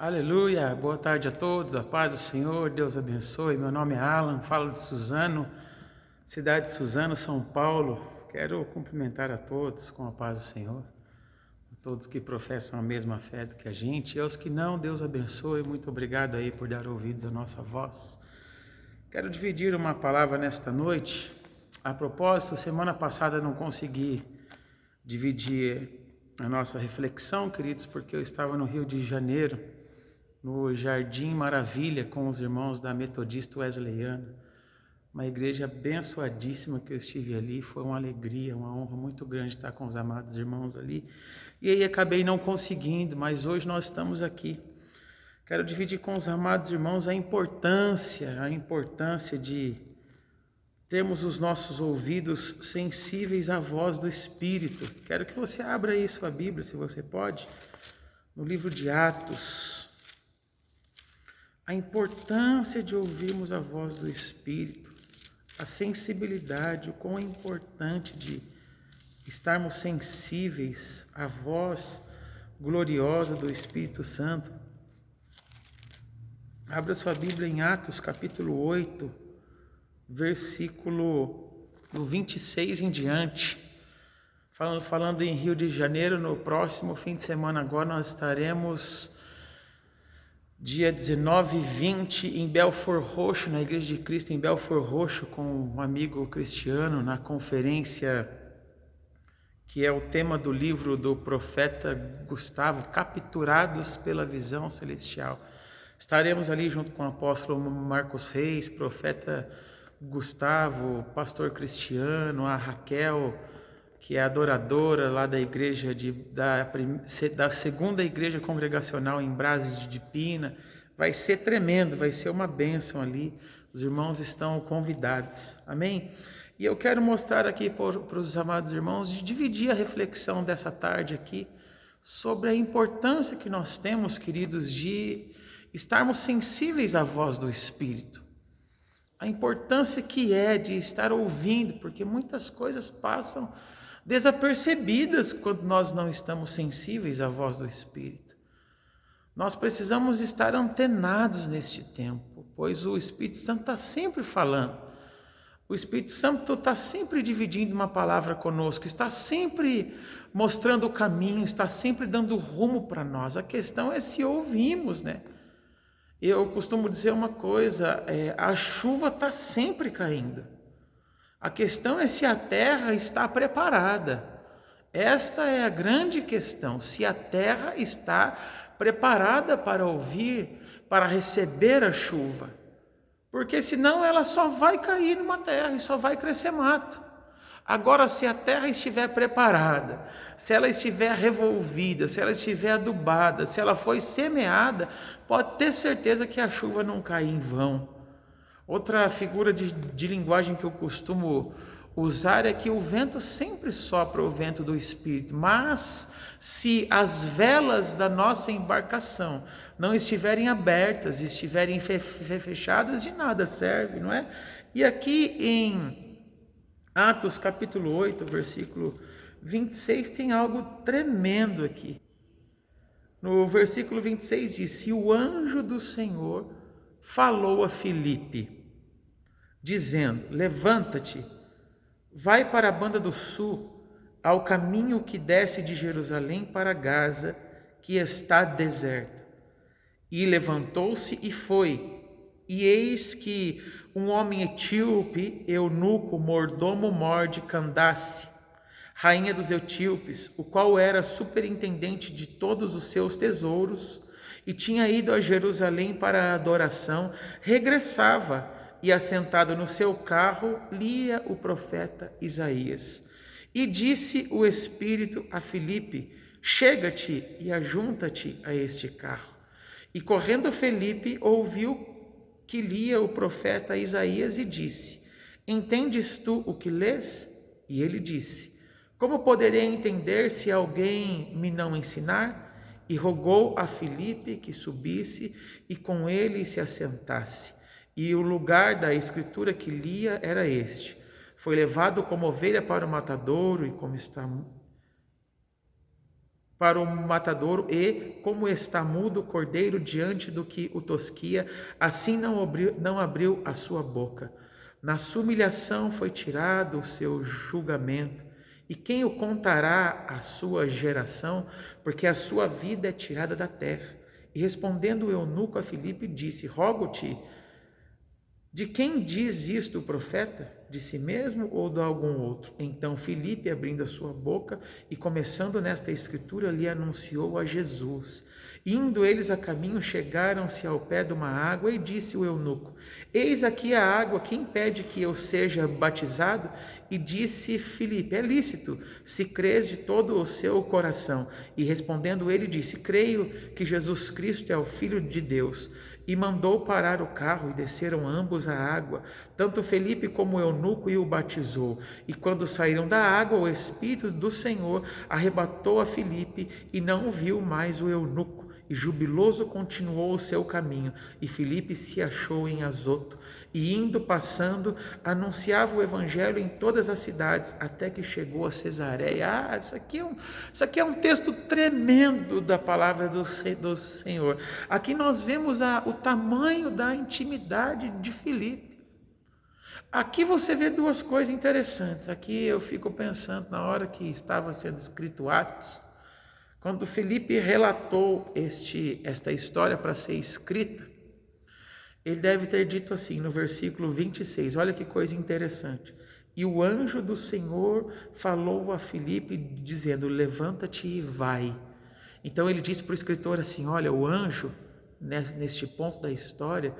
Aleluia, boa tarde a todos, a paz do Senhor, Deus abençoe. Meu nome é Alan, falo de Suzano, cidade de Suzano, São Paulo. Quero cumprimentar a todos com a paz do Senhor, a todos que professam a mesma fé do que a gente, e aos que não, Deus abençoe. Muito obrigado aí por dar ouvidos à nossa voz. Quero dividir uma palavra nesta noite. A propósito, semana passada não consegui dividir a nossa reflexão, queridos, porque eu estava no Rio de Janeiro, no Jardim Maravilha, com os irmãos da Metodista Wesleyana, uma igreja abençoadíssima que eu estive ali. Foi uma alegria, uma honra muito grande estar com os amados irmãos ali, e aí acabei não conseguindo, mas hoje nós estamos aqui. Quero dividir com os amados irmãos a importância de termos os nossos ouvidos sensíveis à voz do Espírito. Quero que você abra aí sua Bíblia, se você pode, no livro de Atos. A importância de ouvirmos a voz do Espírito, a sensibilidade, o quão é importante de estarmos sensíveis à voz gloriosa do Espírito Santo. Abra sua Bíblia em Atos capítulo 8, versículo do 26 em diante. Falando em Rio de Janeiro, no próximo fim de semana agora nós estaremos dia 19 e 20 em Belford Roxo, na Igreja de Cristo em Belford Roxo, com um amigo cristiano, na conferência que é o tema do livro do profeta Gustavo, Capturados pela Visão Celestial. Estaremos ali junto com o apóstolo Marcos Reis, profeta Gustavo, pastor Cristiano, a Raquel, que é adoradora lá da igreja da segunda igreja congregacional em Brás de Pina. Vai ser tremendo, vai ser uma bênção ali. Os irmãos estão convidados. Amém? E eu quero mostrar aqui para os amados irmãos, de dividir a reflexão dessa tarde aqui, sobre a importância que nós temos, queridos, de estarmos sensíveis à voz do Espírito. A importância que é de estar ouvindo, porque muitas coisas passam desapercebidas quando nós não estamos sensíveis à voz do Espírito. Nós precisamos estar antenados neste tempo, pois o Espírito Santo está sempre falando. O Espírito Santo está sempre dividindo uma palavra conosco, está sempre mostrando o caminho, está sempre dando rumo para nós. A questão é se ouvimos, né? Eu costumo dizer uma coisa, a chuva está sempre caindo. A questão é se a terra está preparada. Esta é a grande questão, se a terra está preparada para ouvir, para receber a chuva. Porque senão ela só vai cair numa terra e só vai crescer mato. Agora, se a terra estiver preparada, se ela estiver revolvida, se ela estiver adubada, se ela foi semeada, pode ter certeza que a chuva não cai em vão. Outra figura de linguagem que eu costumo usar é que o vento sempre sopra o vento do Espírito, mas se as velas da nossa embarcação não estiverem abertas, estiverem fechadas, de nada serve, não é? E aqui em Atos capítulo 8, versículo 26, tem algo tremendo aqui. No versículo 26 diz: "E o anjo do Senhor falou a Filipe, dizendo: levanta-te, vai para a banda do sul, ao caminho que desce de Jerusalém para Gaza, que está deserta. E levantou-se e foi. E eis que um homem etíope, eunuco, mordomo-mor de Candace, rainha dos etíopes, o qual era superintendente de todos os seus tesouros, e tinha ido a Jerusalém para a adoração, regressava e, assentado no seu carro, lia o profeta Isaías. E disse o Espírito a Filipe: chega-te e ajunta-te a este carro. E correndo Filipe ouviu que lia o profeta Isaías e disse: entendes tu o que lês? E ele disse: como poderei entender se alguém me não ensinar? E rogou a Filipe que subisse e com ele se assentasse. E o lugar da escritura que lia era este: foi levado como ovelha para o matadouro, e como está para o matadouro e, como está mudo o cordeiro diante do que o tosquia, assim não abriu a sua boca. Na sua humilhação foi tirado o seu julgamento. E quem o contará à sua geração? Porque a sua vida é tirada da terra. E respondendo o eunuco a Filipe, disse: Rogo-te, de quem diz isto o profeta? De si mesmo ou de algum outro? Então Filipe, abrindo a sua boca e começando nesta escritura, lhe anunciou a Jesus. Indo eles a caminho, chegaram-se ao pé de uma água e disse o eunuco: Eis aqui a água, quem pede que eu seja batizado? E disse Filipe: É lícito, se crês de todo o seu coração. E respondendo ele, disse: Creio que Jesus Cristo é o Filho de Deus. E mandou parar o carro e desceram ambos à água, tanto Felipe como o eunuco, e o batizou. E quando saíram da água, o Espírito do Senhor arrebatou a Felipe e não viu mais o eunuco. E jubiloso continuou o seu caminho. E Felipe se achou em Azoto. E indo, passando, anunciava o evangelho em todas as cidades, até que chegou a Cesareia. Isso aqui é um texto tremendo da palavra do Senhor. Aqui nós vemos o tamanho da intimidade de Filipe. Aqui você vê duas coisas interessantes. Aqui eu fico pensando, na hora que estava sendo escrito Atos, quando Filipe relatou esta história para ser escrita, ele deve ter dito assim, no versículo 26, olha que coisa interessante. E o anjo do Senhor falou a Filipe, dizendo: Levanta-te e vai. Então ele disse para o escritor assim: olha, o anjo, neste ponto da história,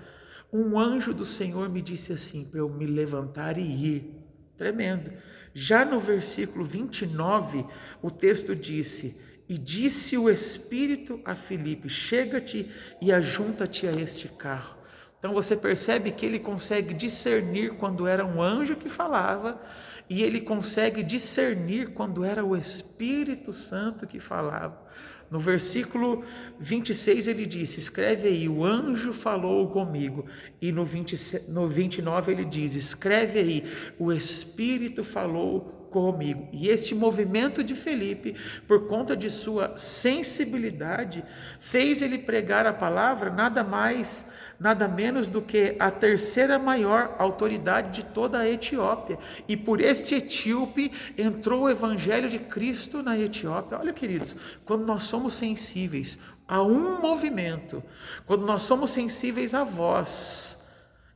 um anjo do Senhor me disse assim, para eu me levantar e ir. Tremendo. Já no versículo 29, o texto disse: E disse o Espírito a Filipe: Chega-te e ajunta-te a este carro. Então você percebe que ele consegue discernir quando era um anjo que falava, e ele consegue discernir quando era o Espírito Santo que falava. No versículo 26 ele disse: escreve aí, o anjo falou comigo. E no 29 ele diz: escreve aí, o Espírito falou comigo. E este movimento de Felipe, por conta de sua sensibilidade, fez ele pregar a palavra nada menos do que a terceira maior autoridade de toda a Etiópia. E por este etíope entrou o evangelho de Cristo na Etiópia. Olha, queridos, quando nós somos sensíveis a um movimento, quando nós somos sensíveis à voz,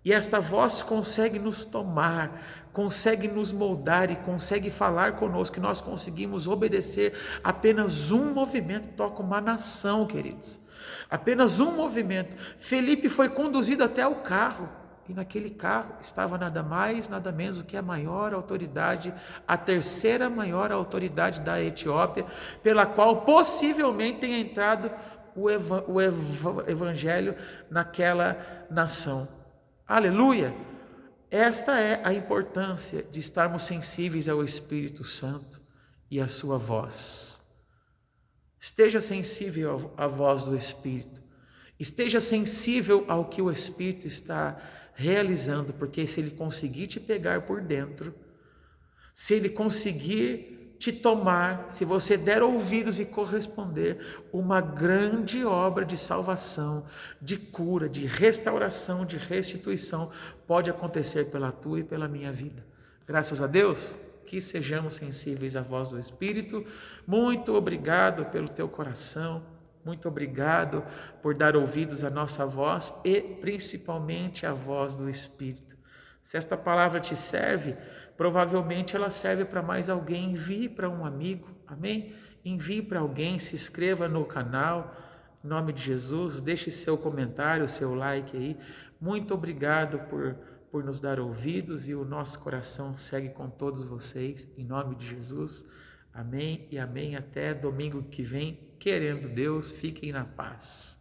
e esta voz consegue nos tomar, consegue nos moldar e consegue falar conosco, que nós conseguimos obedecer, apenas um movimento toca uma nação, queridos. Apenas um movimento. Felipe foi conduzido até o carro, e naquele carro estava nada mais, nada menos do que a maior autoridade, a terceira maior autoridade da Etiópia, pela qual possivelmente tenha entrado o evangelho naquela nação. Aleluia! Esta é a importância de estarmos sensíveis ao Espírito Santo e à sua voz. Esteja sensível à voz do Espírito. Esteja sensível ao que o Espírito está realizando, porque se ele conseguir te pegar por dentro, se ele conseguir te tomar, se você der ouvidos e corresponder, uma grande obra de salvação, de cura, de restauração, de restituição pode acontecer pela tua e pela minha vida. Graças a Deus, que sejamos sensíveis à voz do Espírito. Muito obrigado pelo teu coração, muito obrigado por dar ouvidos à nossa voz e principalmente à voz do Espírito. Se esta palavra te serve, provavelmente ela serve para mais alguém. Envie para um amigo, amém? Envie para alguém, se inscreva no canal, em nome de Jesus, deixe seu comentário, seu like aí. Muito obrigado por nos dar ouvidos, e o nosso coração segue com todos vocês, em nome de Jesus, amém e amém. Até domingo que vem, querendo Deus, fiquem na paz.